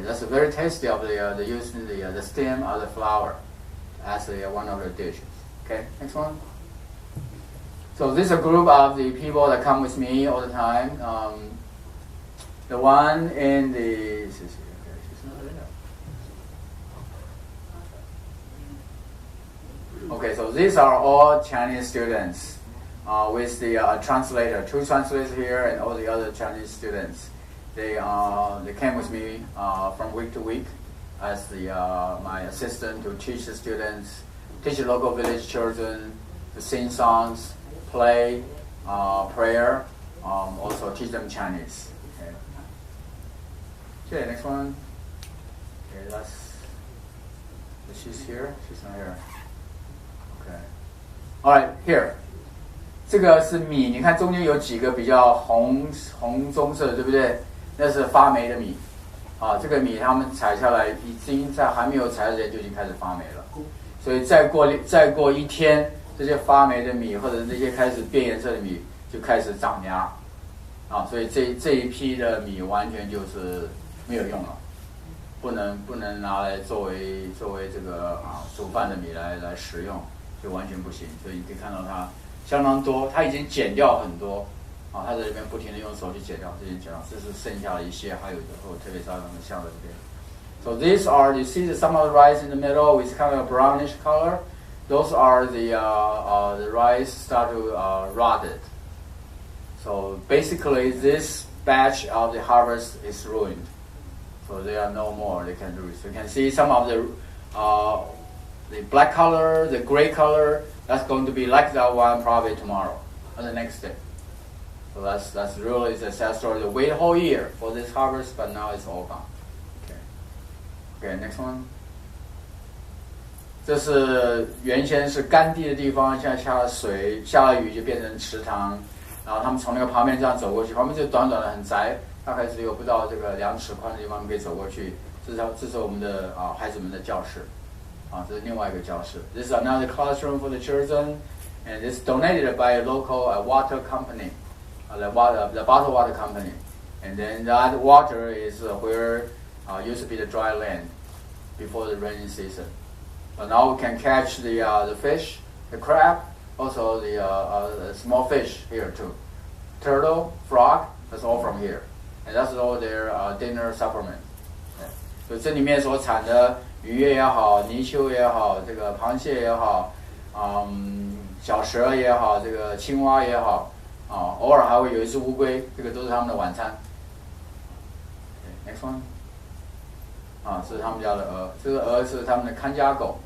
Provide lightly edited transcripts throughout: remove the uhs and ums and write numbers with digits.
that's very tasty of the using the stem of the flower as one of the dishes. Okay, next one. So this is a group of the people that come with me all the time. The one in the okay, so these are all Chinese students with the translator, 2 translators here, and all the other Chinese students. They came with me from week to week as my assistant to teach the students, teach the local village children to sing songs, play, prayer, also teach them Chinese. Okay, next one. Okay, she's here. She's not here. Okay. All right, here. 这个是米，你看中间有几个比较红棕色的，对不对？那是发霉的米。这个米他们采下来，已经在还没有采之前就已经开始发霉了。所以再过一天，这些发霉的米或者这些开始变颜色的米就开始长芽。所以这一批的米完全就是没有用了，不能拿来作为这个煮饭的米来食用，就完全不行。所以你可以看到它相当多，它已经剪掉很多，它在这边不停的用手去剪掉，这是剩下的一些，还有特别是它们像的这边。So these are, you see some of the rice in the middle with kind of a brownish color. Those are the rice start to rotted. So basically, this batch of the harvest is ruined. So they are no more. They can do it. So you can see some of the black color, the gray color. That's going to be like that one probably tomorrow or the next day. So that's really the sad story. They wait a whole year for this harvest, but now it's all gone. Okay, next one. 这是原先是干地的地方，现在下了水，下了雨就变成池塘。然后他们从那个旁边这样走过去，旁边就短短的很窄，大概只有不到这个2尺宽的地方可以走过去。这是我们的孩子们的教室，这是另外一个教室。This is another classroom for the children, and it's donated by a local water company, the bottled water company. And then that water is where used to be the dry land before the rainy season. But now we can catch the fish, the crab, also the small fish here too. Turtle, frog, that's all from here. And that's all their dinner supplement. 所以这里面所产的鱼也好，泥鳅也好，这个螃蟹也好，小蛇也好，这个青蛙也好，偶尔还会有一只乌龟，这个都是他们的晚餐。Next one. 这是他们家的鹅，这个鹅是他们的看家狗，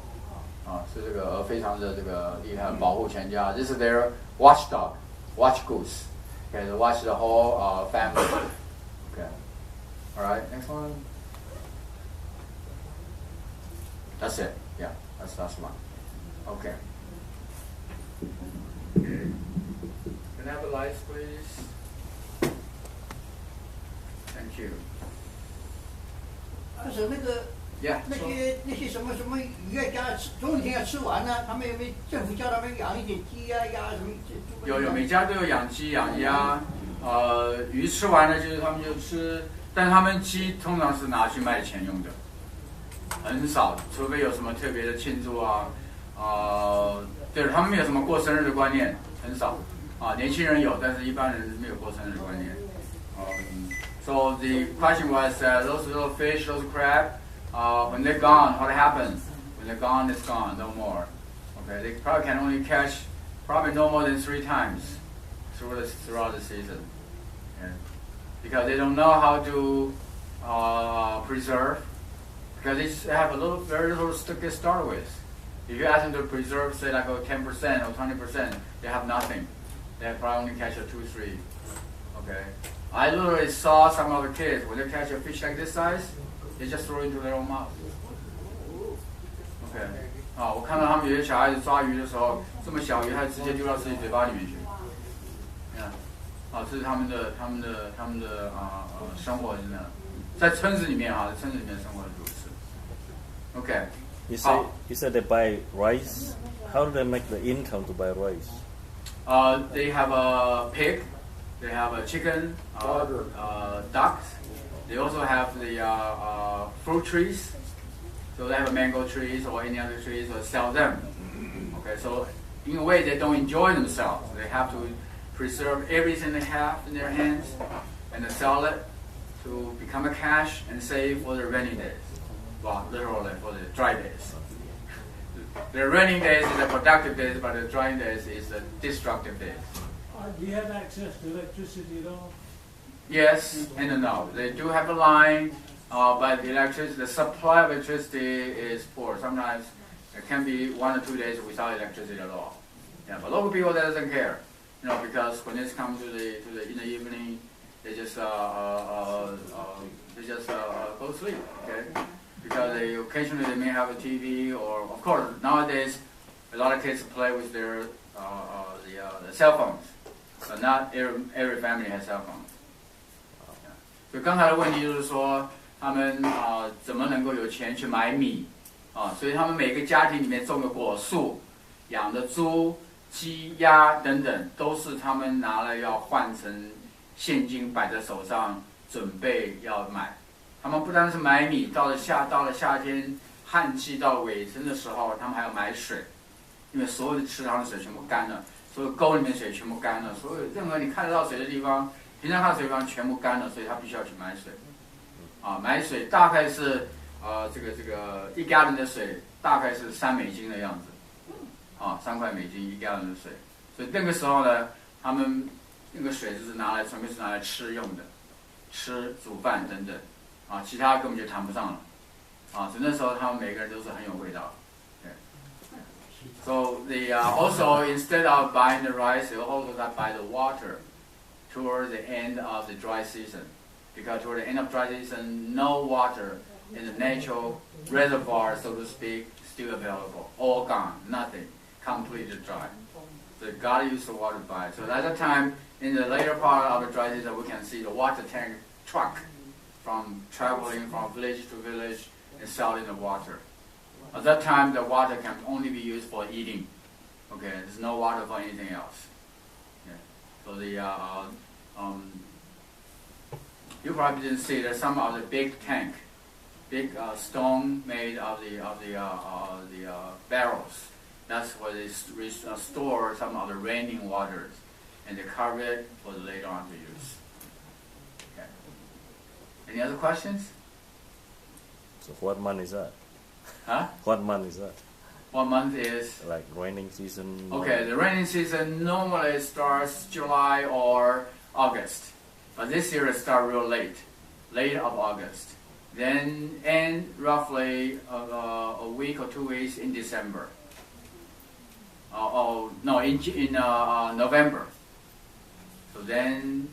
是这个鹅非常的这个厉害，保护全家。This is their watchdog, watch goose. Okay, they watch the whole family. Okay, all right, next one. That's it. Yeah, that's one. Okay. Can I have the lights, please? Thank you. 是那个，那些什么鱼啊，家总有一天要吃完呢，他们有没有政府叫他们养一点鸡啊、鸭什么？有每家都有养鸡养鸭，鱼吃完了就是他们就吃，但是他们鸡通常是拿去卖钱用的，很少，除非有什么特别的庆祝对，他们没有什么过生日的观念，很少，年轻人有，但是一般人没有过生日的观念。So the question was, those little fish, those crab, when they're gone, what happens? When they're gone, it's gone, no more. Okay, they probably can only catch probably no more than 3 times throughout the season. Okay? Because they don't know how to preserve, because they have very little to get started with. If you ask them to preserve, say like 10% or 20%, they have nothing. They probably only catch 2, 3. Okay. I literally saw some of the kids, when they catch a fish like this size, they just throw it into their own mouth. Okay. 我看到他们有些小孩子抓鱼的时候，这么小鱼，他直接丢到自己嘴巴里面去。这是他们的生活真的，在村子里面在村子里面生活的如此。Okay. You said they buy rice. How do they make the income to buy rice? They have a pig. They have a chicken, ducks. They also have the fruit trees. So they have mango trees or any other trees, or sell them. Okay, so in a way they don't enjoy themselves. They have to preserve everything they have in their hands and sell it to become a cash and save for the rainy days. Well, literally for the dry days. The raining days is the productive days, but the drying days is the destructive days. Do you have access to electricity at all? Yes and no. They do have a line, but the supply of electricity is poor. Sometimes it can be 1 or 2 days without electricity at all. Yeah, but local people doesn't care, because when it's come to the in the evening, they just go to sleep. Okay, because occasionally they may have a TV, or of course nowadays a lot of kids play with their the cell phones, but not every family has cell phones. 所以刚才的问题就是说，他们怎么能够有钱去买米所以他们每个家庭里面种的果树、养的猪、鸡、鸭等等，都是他们拿了要换成现金摆在手上，准备要买。他们不单是买米，到了夏天旱季到尾声的时候，他们还要买水，因为所有的池塘的水全部干了，所有沟里面水全部干了，所有任何你看得到水的地方，平常看到水的地方全部干了，所以他必须要去买水。买水大概是这个1 gallon 的水大概是3美金的样子，3块美金1 gallon 的水。所以那个时候呢，他们那个水就是纯粹是拿来吃用的，吃、煮饭等等，其他根本就谈不上了，所以那时候他们每个人都是很有味道。So they also instead of buying the rice, they also buy the water toward the end of the dry season, because toward the end of dry season, no water in the natural reservoir, so to speak, still available, all gone, nothing, completely dry. So God used the water to buy. So at that time, in the later part of the dry season, we can see the water tank truck traveling from village to village and selling the water. At that time, the water can only be used for eating. Okay, there's no water for anything else. Yeah. So you probably didn't see there's some of the big tank, big stone made of the barrels. That's where they store some of the raining waters, and they cover it for the later on to use. Okay. Any other questions? So what month is that? Huh? What month is that? What month is? Like raining season? Okay, the raining season normally starts July or August, but this year it started real late of August. Then end roughly a week or 2 weeks in December. In November. So then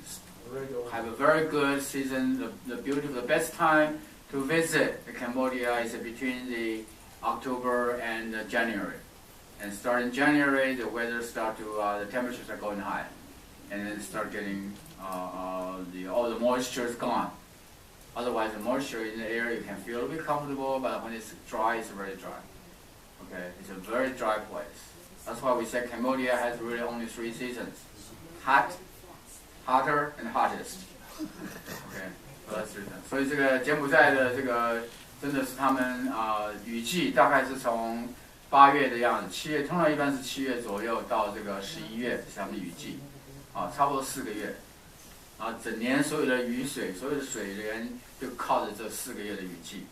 have a very good season. The best time to visit Cambodia is between the October and January. And starting January, the weather the temperatures are going high, and then start getting all the moisture is gone. Otherwise, the moisture in the air you can feel a bit comfortable, but when it's dry, it's very dry. Okay, it's a very dry place. That's why we say Cambodia has really only 3 seasons: hot, hotter, and hottest. Okay, so that's 3 seasons. 所以这个柬埔寨的这个真的是他们雨季大概是从8月的样子，7月通常一般是7月左右到这个11月是他们的雨季，差不多4个月。整年所有的雨水，所有的水源就靠着这4个月的雨季，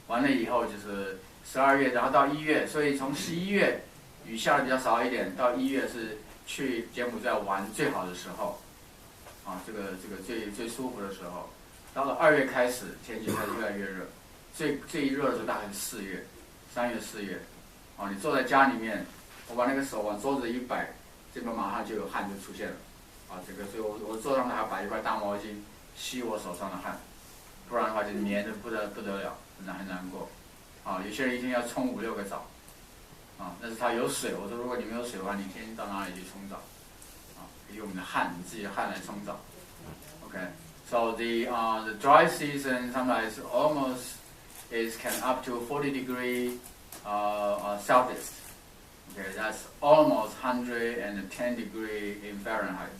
完了以后就是12月，然后到1月，所以从11月雨下的比较少一点，到1月是去柬埔寨玩最好的时候，这个最舒服的时候。到了2月开始，天气开始越来越热，最热的时候大概是4月，3月4月，你坐在家里面，我把那个手往桌子一摆，这边马上就有汗就出现了。所以我桌上还要摆一块大毛巾吸我手上的汗，不然的话就黏得不得了，很难过。有些人一天要冲5、6个澡，但是他有水。我说如果你没有水的话，你天天到哪里去冲澡？用你的汗，你自己的汗来冲澡。Okay, so the dry season sometimes almost can up to 40 degrees Celsius. Okay, that's almost 110 degrees in Fahrenheit.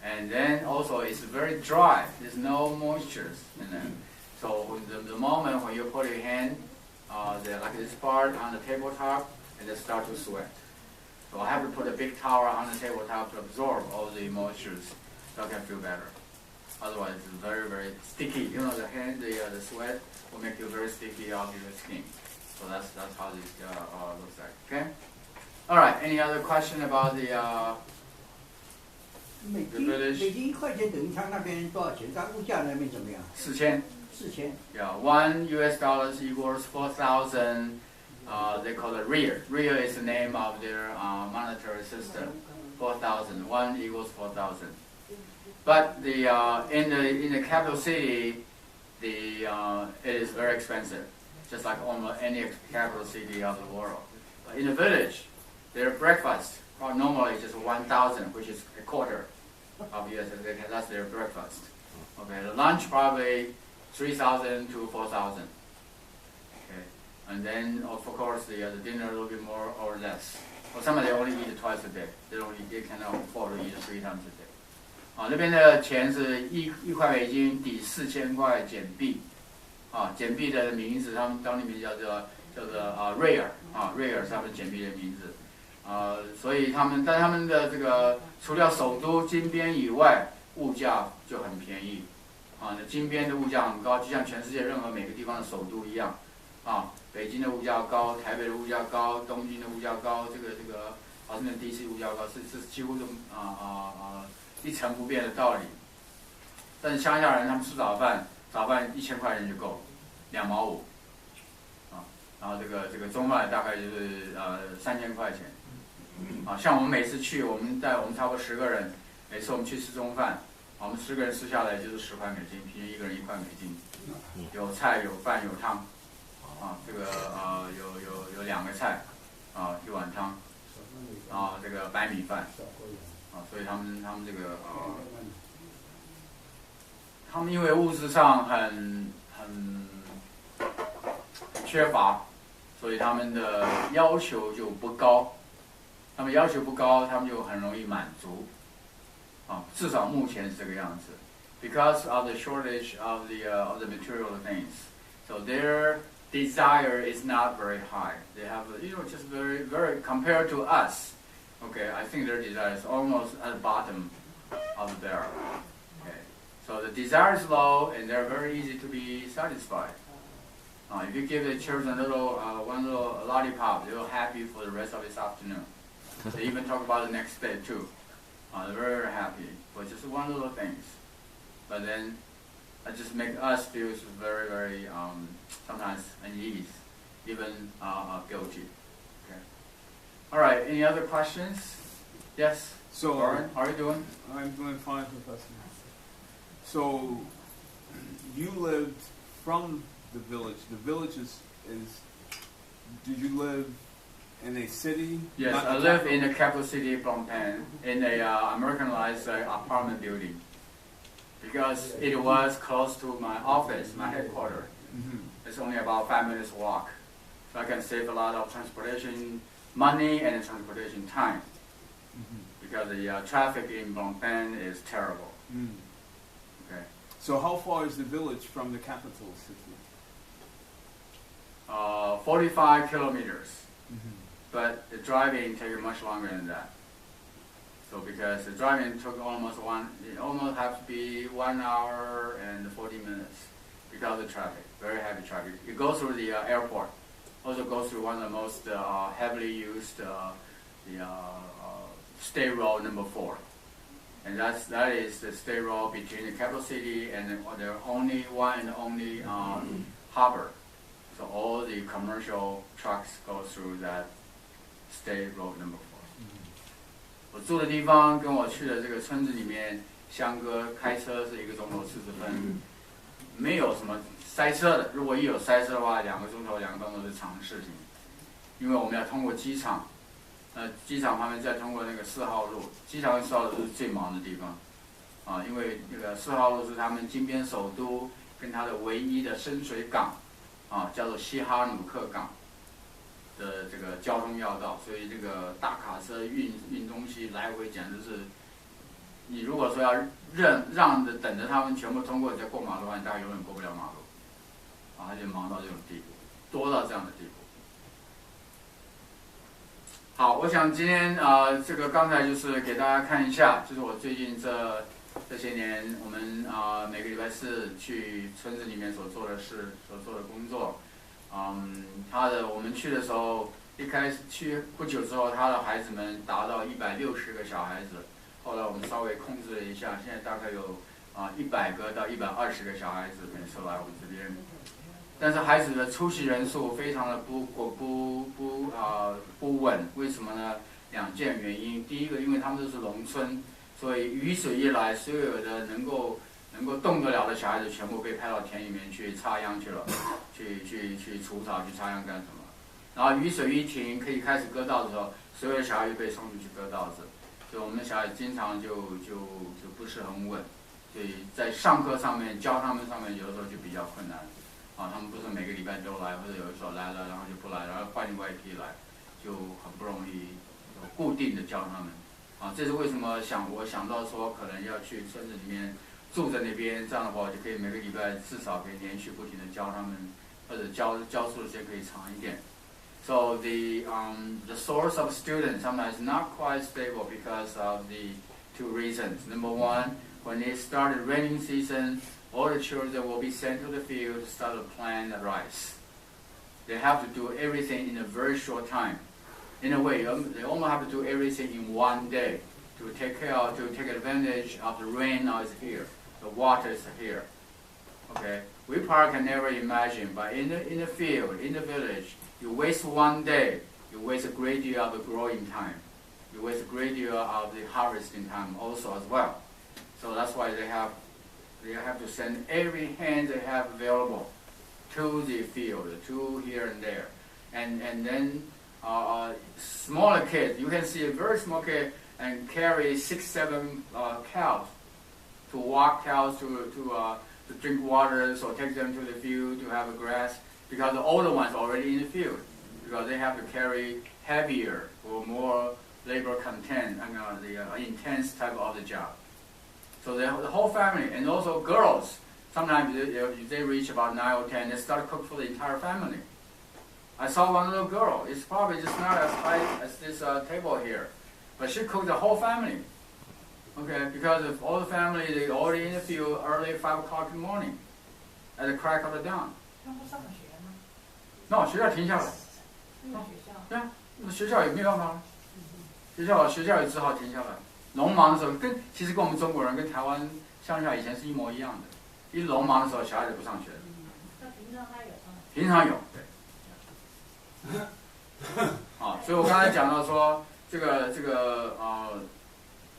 And then also it's very dry. There's no moisture in it. So the moment you put your hand, like this part on the tabletop, and then start to sweat. So I have to put a big towel on the tabletop to absorb all the moistures, so I can feel better. Otherwise, it's very, very sticky. You know, the sweat will make you very sticky off your skin. So that's how this looks like. Okay. All right. Any other question about the 美金1块钱等于他那边多少钱？它物价那边怎么样4000？ 4000。Yeah, $1 equals 4,000. They call it real. Real is the name of their monetary system. 4,000. 1 equals 4,000. But in the capital city, it is very expensive, just like almost any capital city of the world. But in the village, their breakfast are normally just 1,000, which is a quarter of US. That's their breakfast. Okay, the lunch probably 3,000 to 4,000. Okay, and then of course the dinner a little bit more or less. Or some of they only eat twice a day. They cannot afford to eat 3 times a day. 那边的钱是1块美金抵4000块简币。简币的名字，他们当地名字叫做瑞尔瑞尔是他们简币的名字。所以他们的这个除了首都金边以外，物价就很便宜。那金边的物价很高，就像全世界任何每个地方的首都一样。北京的物价高，台北的物价高，东京的物价高，这个华盛顿 DC 物价高，是几乎都一成不变的道理。但是乡下人他们吃早饭1000块钱就够，2毛5。然后这个中饭大概就是3000块钱。像我们每次去，我们差不多10个人，每次我们去吃中饭，我们10个人吃下来就是10块美金，平均1个人1块美金，有菜有饭有汤，这个有2个菜，1碗汤，这个白米饭，所以他们这个他们因为物质上很缺乏，所以他们的要求就不高。他们要求不高，他们就很容易满足。至少目前是这个样子。Because of the shortage of the material things, so their desire is not very high. They have just very very compared to us. Okay, I think their desire is almost at the bottom of the barrel. Okay, so the desire is low and they're very easy to be satisfied. If you give the children one little lollipop, they're happy for the rest of this afternoon. They even talk about the next day too. They're very, very happy for just one little things. But then it just makes us feel very, very sometimes unease, even guilty. Okay. All right. Any other questions? Yes. So, Warren, how are you doing? I'm doing fine, Professor. So, you lived from the village. The village is. Did you live in a city? Yes, I live in the capital city, Phnom Penh, in a Americanized apartment building, because it was close to my office, my headquarters. Mm-hmm. It's only about 5 minutes walk, so I can save a lot of transportation money and transportation time, because the traffic in Phnom Penh is terrible. Okay. So how far is the village from the capital city? 45 kilometers. But the driving takes much longer than that. So because the driving took it almost have to be 1 hour and 40 minutes because of the traffic, very heavy traffic. It goes through the airport, also goes through one of the most heavily used state road number 4. And that is the state road between the capital city and the only harbor. So all the commercial trucks go through that State Road number 4。我住的地方跟我去的这个村子里面相隔开车是1个钟头40分，没有什么塞车的。如果一有塞车的话，2个钟头是常事情。因为我们要通过机场，机场旁边再通过那个4号路，机场跟4号路是最忙的地方。因为那个4号路是他们金边首都跟它的唯一的深水港，叫做西哈努克港。的这个交通要道，所以这个大卡车运东西来回简直是，你如果说要让等着他们全部通过再过马路的话，你大概永远过不了马路。他就忙到这种地步，多到这样的地步。好，我想今天这个刚才就是给大家看一下，就是我最近这些年，我们每个礼拜四去村子里面所做的事、所做的工作。我们去的时候，一开始去不久之后，他的孩子们达到160个小孩子。后来我们稍微控制了一下，现在大概有100个到120个小孩子每次来我们这边。但是孩子的出席人数非常的不稳，为什么呢？2件原因。第一个，因为他们都是农村，所以雨水一来，所有的能够动得了的小孩子全部被派到田里面去插秧去了，去除草去插秧干什么？然后雨水一停，可以开始割稻的时候，所有的小孩就被送出去割稻子，所以我们的小孩经常就不是很稳，所以在上课上面教他们上面有的时候就比较困难。他们不是每个礼拜都来，或者有时候来了然后就不来，然后换另外一批来，就很不容易固定的教他们。这是为什么我想到说可能要去村子里面住在那边，这样的话我就可以每个礼拜至少可以连续不停的教他们，或者教书的时间可以长一点。So the source of students sometimes not quite stable because of the 2 reasons. Number one, when it started raining season, all the children will be sent to the field to start to plant the rice. They have to do everything in a very short time. In a way, they almost have to do everything in one day to take advantage of the rain now is here. The water is here. Okay, we probably can never imagine, but in the field, in the village, you waste one day, you waste a great deal of the growing time. You waste a great deal of the harvesting time also as well. So that's why they have to send every hand they have available to the field, to here and there. And then smaller kids, you can see a very small kid and carry 6-7 cows, to walk cows to drink water, so take them to the field to have a grass, because the older ones are already in the field, because they have to carry heavier or more labor content and the intense type of the job. So the whole family, and also girls, sometimes they reach about 9 or 10, they start to cook for the entire family. I saw one little girl, it's probably just not as high as this table here, but she cooked the whole family. Okay, because of all the family, they're already in the field early 5 o'clock in the morning, at the crack of the dawn. No, 学校停下来。对啊，学校也没办法，学校也只好停下来。农忙的时候，其实跟我们中国人跟台湾乡下以前是一模一样的。一农忙的时候，小孩子不上学。那平常他有上？平常有，对。所以我刚才讲到说，这个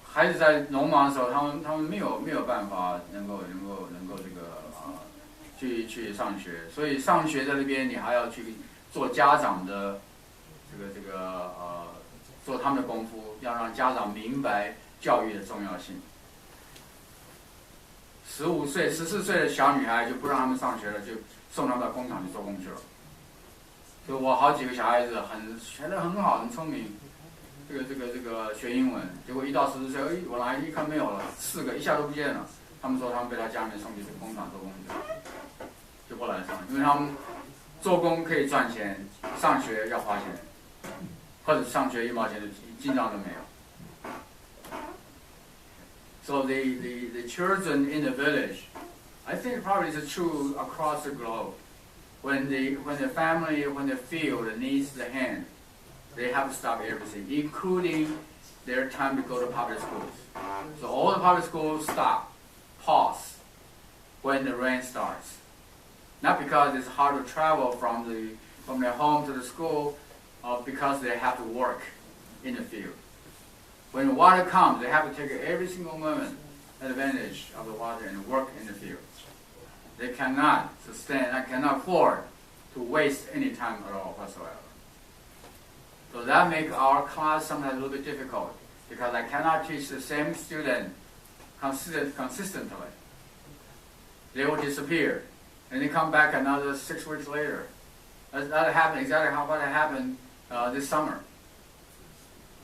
孩子在农忙的时候，他们没有办法能够这个去上学，所以上学在那边你还要去做家长的这个做他们的功夫，要让家长明白教育的重要性。15岁、14岁的小女孩就不让他们上学了，就送他们到工厂去做工去了。所以我好几个小孩子学得很好，很聪明，这个学英文，结果1到14岁，我来一看没有了，4个一下都不见了。他们说他们被他家里面送去工厂做工去了，就不来上，因为他们做工可以赚钱，上学要花钱，或者上学1毛钱的进账都没有。So the children in the village, I think probably it's true across the globe. When the family, when the field needs the hand, they have to stop everything, including their time to go to public schools. So all the public schools stop, pause, when the rain starts. Not because it's hard to travel from their home to the school, because they have to work in the field. When the water comes, they have to take every single moment advantage of the water and work in the field. They cannot afford to waste any time at all whatsoever. So that makes our class sometimes a little bit difficult, because I cannot teach the same student consistently. They will disappear, and they come back another 6 weeks later. That happened exactly what happened this summer.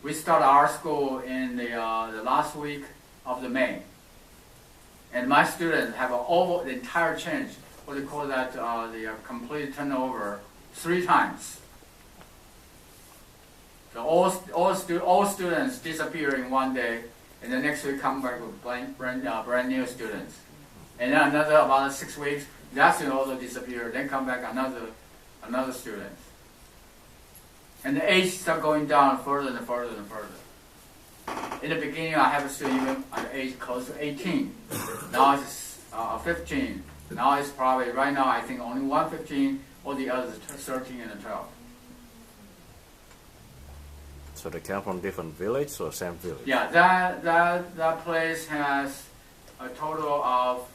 We started our school in the last week of May, and my students have the entire change what do you call that, the complete turnover 3 times. So all students disappear in one day, and the next week come back with brand new students. And then another about 6 weeks, that student also disappear, then come back another student. And the age start going down further and further and further. In the beginning, I have a student even at the age close to 18. Now it's 15. Now it's probably, right now, I think only one 15, all the others 13 and 12. So they come from different villages or same village? Yeah, that place has a total of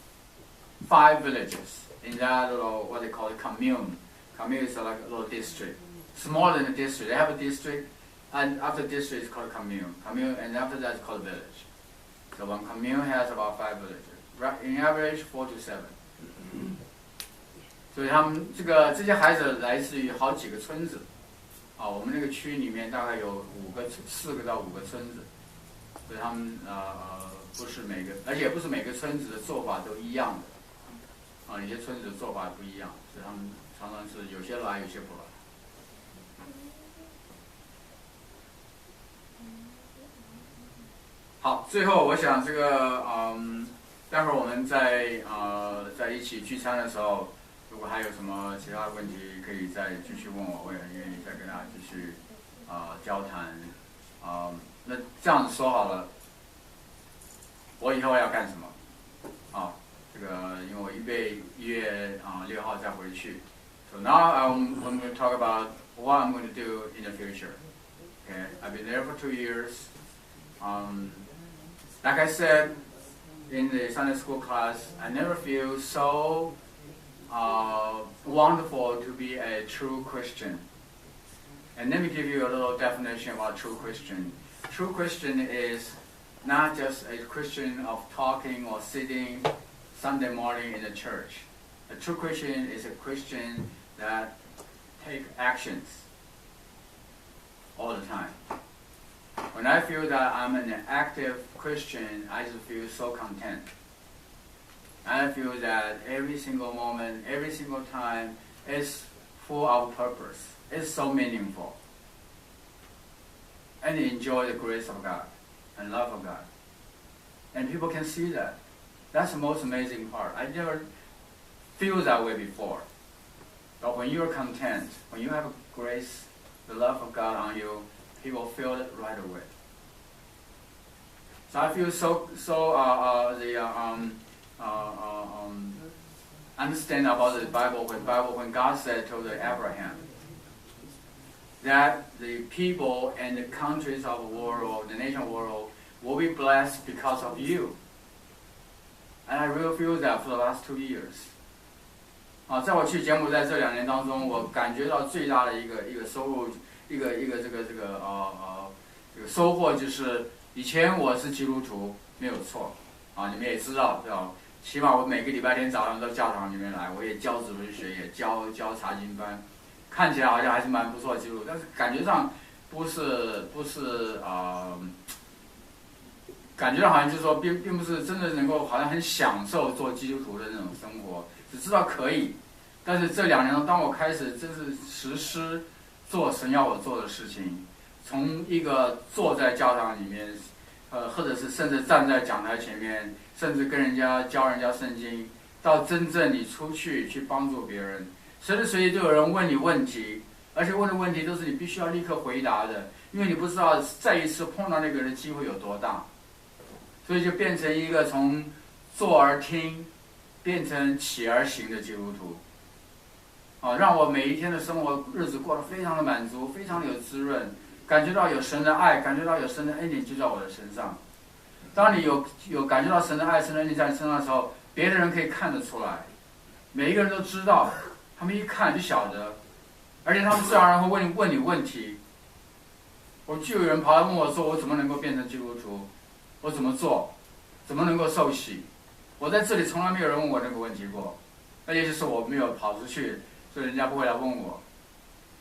5 villages in that little, what they call it, commune. Commune is like a little district. Smaller than a district. They have a district, and after district it's called commune. Commune, and after that it's called village. So one commune has about 5 villages. In average, 4 to 7. 所以他们这些孩子来自于好几个村子。我们那个区里面大概有4个到5个村子，所以他们不是每个，而且不是每个村子的做法都一样的，有些村子的做法不一样，所以他们常常是有些来，有些不来。好，最后我想这个待会儿我们在一起聚餐的时候。如果还有什么其他的问题，可以再继续问我，我也很愿意再跟大家继续交谈。那这样子说好了，我以后要干什么？这个因为我预备1月6号再回去。So now I'm going to talk about what I'm going to do in the future. Okay, I've been there for 2 years. Like I said in the Sunday school class, I never feel so wonderful to be a true Christian. And let me give you a little definition about true Christian. True Christian is not just a Christian of talking or sitting Sunday morning in the church. A true Christian is a Christian that takes actions all the time. When I feel that I'm an active Christian, I just feel so content. I feel that every single moment, every single time is full of purpose. It's so meaningful. And enjoy the grace of God and love of God. And people can see that. That's the most amazing part. I never feel that way before. But when you're content, when you have grace, the love of God on you, people feel it right away. So I feel understand about the Bible when God said to Abraham that the people and the countries of the world, the nation world, will be blessed because of you. And I really feel that for the last 2 years. 在我去柬埔寨这2年当中，我感觉到最大的一个收入，这个收获就是，以前我是基督徒没有错，你们也知道，对吧？起码我每个礼拜天早上到教堂里面来，我也教主日学，也教查经班，看起来好像还是蛮不错的基督徒，但是感觉上不是感觉到好像就是说并不是真的能够好像很享受做基督徒的那种生活，只知道可以，但是这2年中，当我开始真是实施做神要我做的事情，从一个坐在教堂里面，或者是甚至站在讲台前面，甚至跟人家教人家圣经，到真正你出去帮助别人，随时随地都有人问你问题，而且问的问题都是你必须要立刻回答的，因为你不知道再一次碰到那个人的机会有多大，所以就变成一个从坐而听变成起而行的基督徒，让我每一天的生活日子过得非常的满足，非常的有滋润，感觉到有神的爱，感觉到有神的恩典就在我的身上。当你有感觉到神的爱、神的恩典在你身上的时候，别的人可以看得出来，每一个人都知道，他们一看就晓得，而且他们自然而然会问你问题。就有人跑来问我说：“我怎么能够变成基督徒？我怎么做？怎么能够受洗？”我在这里从来没有人问我这个问题过，那也就是我没有跑出去，所以人家不会来问我。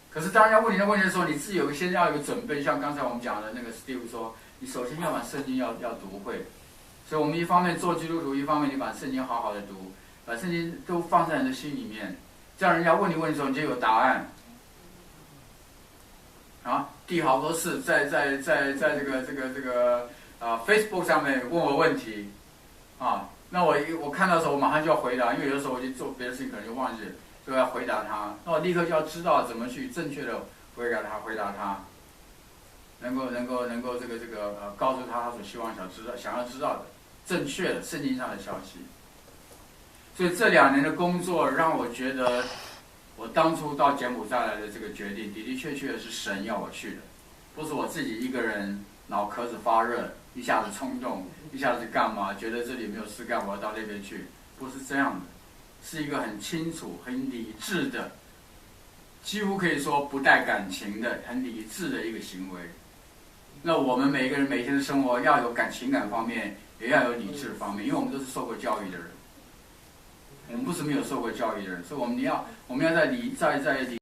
可是当人家问你的问题的时候，你自己先要有个准备，像刚才我们讲的那个 Steve 说，你首先要把圣经要读会。所以我们一方面做基督徒，一方面你把圣经好好的读，把圣经都放在你的心里面，这样人家问你问题的时候，你就有答案。啊，弟好多次在这个Facebook 上面问我问题，啊，那我看到的时候，我马上就要回答，因为有的时候我去做别的事情，可能就忘记了，就要回答他。那我立刻就要知道怎么去正确的回答他，能够告诉他所希望想要知道的正确的圣经上的消息。所以这2年的工作让我觉得，我当初到柬埔寨来的这个决定的的确确是神要我去的，不是我自己一个人脑壳子发热，一下子冲动，一下子干嘛，觉得这里没有事干，我要到那边去，不是这样的，是一个很清楚、很理智的，几乎可以说不带感情的、很理智的一个行为。那我们每一个人每天的生活要有情感方面，也要有理智方面，因为我们都是受过教育的人。我们不是没有受过教育的人，所以我们要在理